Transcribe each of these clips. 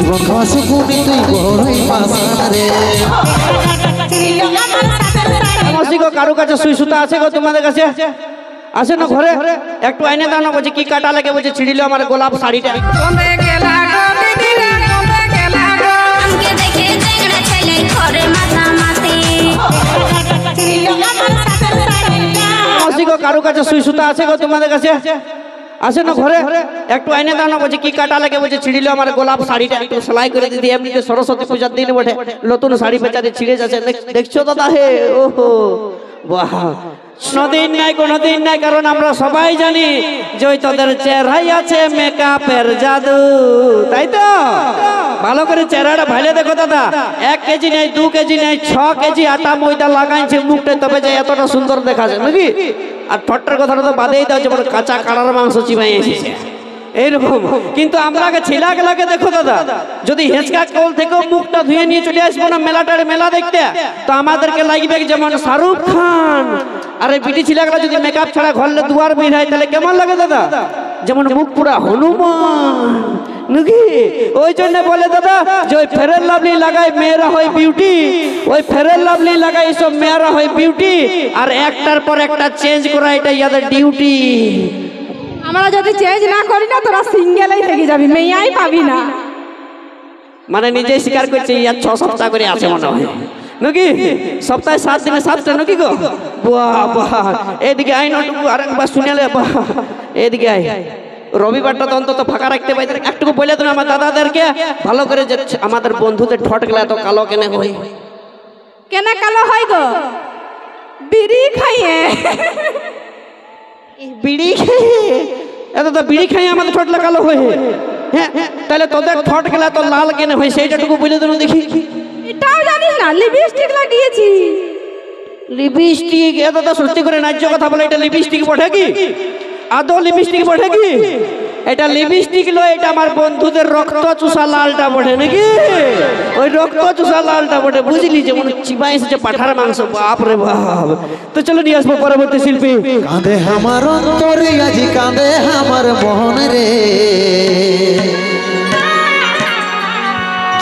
জীবন ঘাসুকুনি তুই বড়ই পাশান রে। গো কারো কাছে সুই সুতা আছে গো তোমাদের কাছে? আসে না ঘরে একটু আইনে দাও না। বলছে কি কাটা লাগে? বলছে ছিড়িল আমার গোলাপ শাড়িটা। কারো কাছে সুই সুতা আছে গো তোমাদের কাছে? আসে না ঘরে একটু আইনে দাও না। বলছে কি কাটা লাগে? বলছে ছিড়িল আমার গোলাপ শাড়িটা, একটু সেলাই করে দিদি। এমনিতে সরস্বতী পূজার দিন বটে, নতুন শাড়ি বেচারে ছিঁড়ে যাচ্ছে। দেখছো দাদা? হে ওহো বাহ, কোনদিন নাই কোনদিন নাই। কারণ আমরা সবাই জানি যে ওই তোদের চেহারাই আছে মেকআপের জাদু, তাই তো? ভালো করে চেহারাটা ভাইলে দেখো দাদা। 1 কেজি নেই, 2 কেজি নেই, 6 কেজি আটা ময়দা লাগাইছে মুখটা, তবে যে এতটা সুন্দর দেখা যায় নাকি? আর ঠট্টার কথাটা তো বাদেই দাও, যেমন কাঁচা কাড়ার মাংস চিবাই এসেছে এইরকম। কিন্তু আমরা ছেলেগুলাকে দেখো দাদা, যদি হেঁচকা কল থেকেও মুখটা ধুয়ে নিয়ে চলে আসবো না মেলাটার মেলা দেখতে, তো আমাদেরকে লাগবে যেমন শাহরুখ খান। আর এই বিটি ছেলেগুলা যদি মেকআপ ছাড়া ঘরলে দুয়ার বের হয়, তাহলে কেমন লাগে দাদা? যেমন মুখ পুরা হনুমান নাকি? ওই জন্য বলে দাদা যে ওই ফেয়ার এন্ড লাভলি লাগায় মেয়েরা হয় বিউটি, ওই ফেয়ার এন্ড লাভলি লাগায় এইসব মেয়েরা হয় বিউটি। আর একটার পর একটা চেঞ্জ করা এটা ইয়াদের ডিউটি। আমরা যদি চেঞ্জ না করি না, তোরা সিঙ্গেলই থেকে যাবি, মেয়েই পাবি না। মানে নিজেই স্বীকার করছে ইয়ার 6 সপ্তাহ করে আছে মনে হয় নাকি? সপ্তাহে 7 দিনে 7টা নাকি গো? বাহ বাহ, এদিকে আই নটুকু আরেকবার শুনেলে বাহ, এদিকে আই। রবিবারটা তো অন্তত ফাঁকা রাখতে পাই। একটু বলে দেন আমার দাদাদেরকে ভালো করে, যে আমাদের বন্ধুদের ঠট গেলে এত কালো কেন হয়? কেন কালো হয় গো? বিড়ি খাইয়ে। বিড়ি খেয়ে? এত তো বিড়ি খাইয়ে আমাদের ঠোঁটলা কালো হয়। হ্যাঁ, তাহলে তোদের ঠোঁট গেলা তো লাল কেন হয় সেইটাটুকু বলে দেন দেখি। এটাও জানিস না? লিপস্টিক লাগিয়েছি। লিপস্টিক? এত তো সত্যি করে ন্যায্য কথা বলে, এটা লিপস্টিক বটে কি? আদৌ লিপস্টিক বটে কি? এটা লিপস্টিক লয়, এটা আমার বন্ধুদের রক্ত চুষা লালটা বটে নাকি? ওই রক্ত চুষা লালটা বটে, বুঝলি? যেমন চিবাই এসেছে পাঠার মাংস। বাপ রে বাপ। তো চলো নিয়ে আসবো পরবর্তী শিল্পী। কাঁদে আমার অন্তরে আজি কাঁদে আমার মন রে,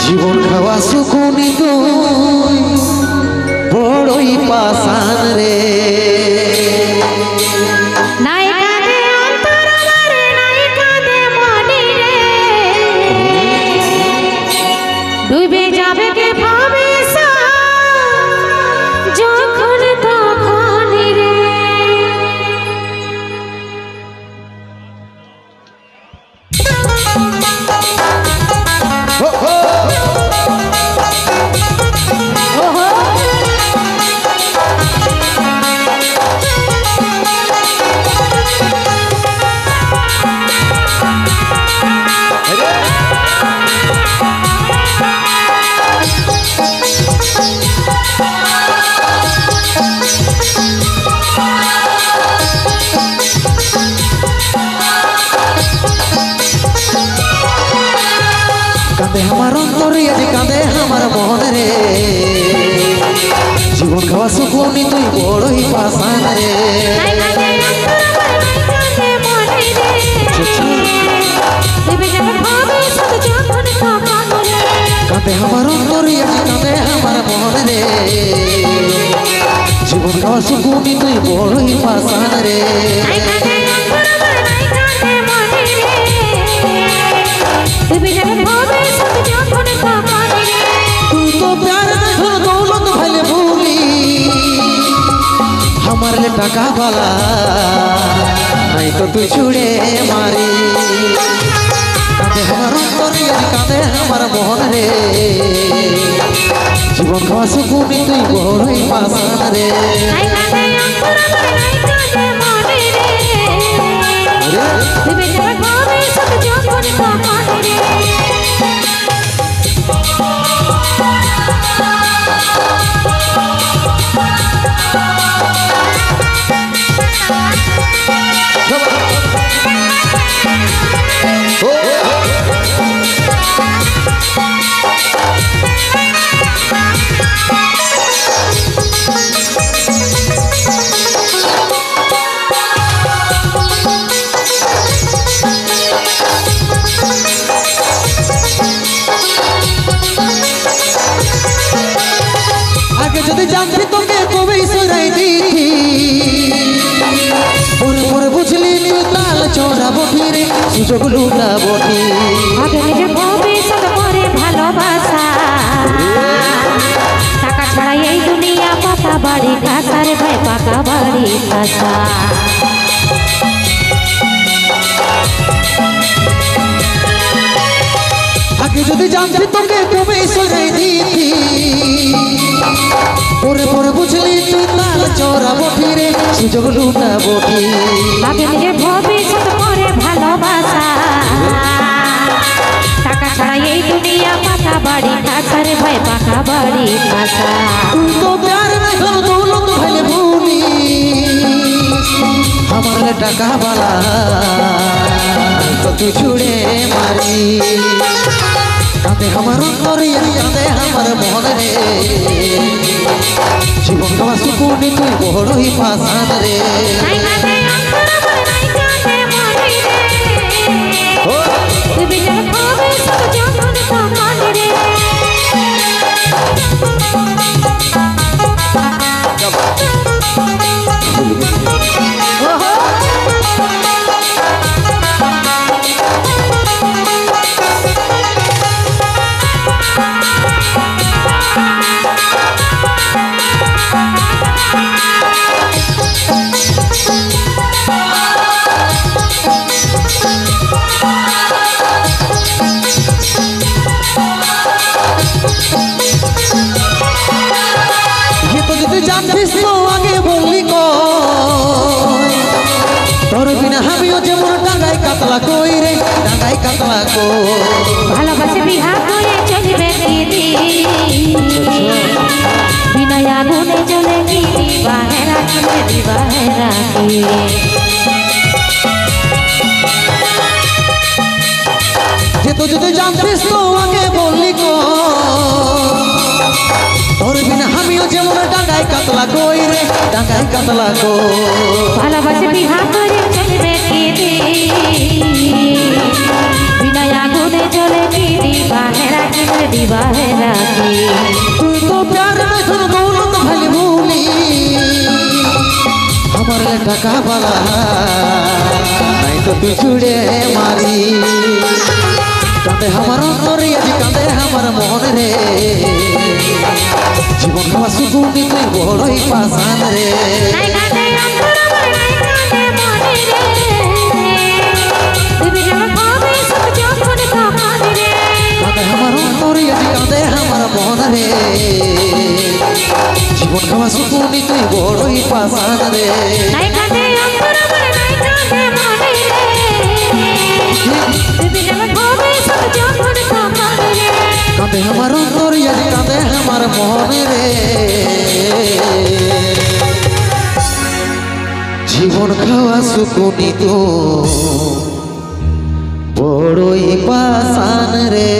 জীবন খাওয়া সুকুনি তুই বড়ই পাশান রে। ডুবে যাবে কে ভাবে যখন তখন রে। কাঁদে আমার অন্তরে আজি কাঁদে আমার মন রে, জীবন খাওয়া সুকুনি তুই বড়ই পাশান রে। কাঁদে আমার অন্তরে আজি কাঁদে আমার মন রে, জীবন খাওয়া সুকুনি তুই বড়ই পাশান রে। তুই তো প্যার ধন দৌলত ভাইলে ভুলি, আমার টাকা বালা নাই তো তুই ছুড়ে মারি। কাঁদে আমার অন্তরে কাঁদে আমার মন রে, জীবন খাওয়া সুকুনি তুই বড়ই পাশান রে। জানছি তোকে কবে সরাই দিতি পরে বুঝলি তুই তাল চড়াবো ফিরে সুযোগ লুটাবো আগে নিজের ভবিষ্যৎ করে ভালোবাসা টাকা ছাড়া এই দুনিয়া পাকা বাড়ি খাসা রে ভাই পাকা বাড়ি খাসা আগে যদি জানছি তোকে কবে সরাই দিতি পরে বুঝলি তুই তাল চড়াবো ফিরে সুযোগ লুটাবো আগে নিজের ভবিষ্যৎ করে ভালোবাসা টাকা ছাড়া এই দুনিয়া পাকা বাড়ি খাসা রে ভাই পাকা বাড়ি খাসা তুই তো প্যার না ধন দৌলত ভাইলে ভুলি আমার টাকা বালা তো তুই ছুড়ে মারি কাঁদে আমার অন্তরে কাঁদে আমার মন রে জীবন খাওয়া সুকুনি তুই বড়ই পাশান রে নাই কাঁদে অন্তর আমার নাই কাঁদে মনে রে তুই বিজয় ভবিষ্যৎ যখন তখন রে জানছিস তো আগে বললি তোর বিনা আমিও যেমন ডাঙ্গাই কাতলা কই রে ডাঙ্গাই কাতলা কই ভালোবাসে বিহা করে চলবে দিদি বিনা আগুনে জ্বলে কি দিবাহে রাখবে দিবাহে রাখি যে তো যদি জানছিস তো আগে বললি তোর বিনা আমিও যেমন ডাঙ্গাই কাতলা কই রে ডাঙ্গাই কাতলা কই ভালোবাসে বিহা করে চলবে দিদি বিনা আগুনে জ্বলে কি দিবাহে রাখবে দিবাহে রাখি তুই তো প্যার না ধন দৌলত ভাইলে ভুলি আমার টাকা বালা নাই তো তুই ছুড়ে মারি কাঁদে আমার অন্তরে আজ কাঁদে আমার মন রে জীবন খাওয়া সুকুনি তুই বড়ই পাশান রে নাই কাঁদে অন্তর আমার নাই কাঁদে মনে রে তুই বিজয় ভবিষ্যৎ যখন তখন রে কাঁদে আমার অন্তরে আজ কাঁদে আমার মন রে জীবন খাওয়া সুকুনি তুই বড়ই পাশান রে নাই কাঁদে অন্তর আমার নাই কাঁদে মনে রে তুই বিজয় ভবিষ্যৎ যখন তখন রে কাঁদে আমার অন্তরে আজ কাঁদে আমার মন রে জীবন খাওয়া সুকুনি তো বড়ই পাশান রে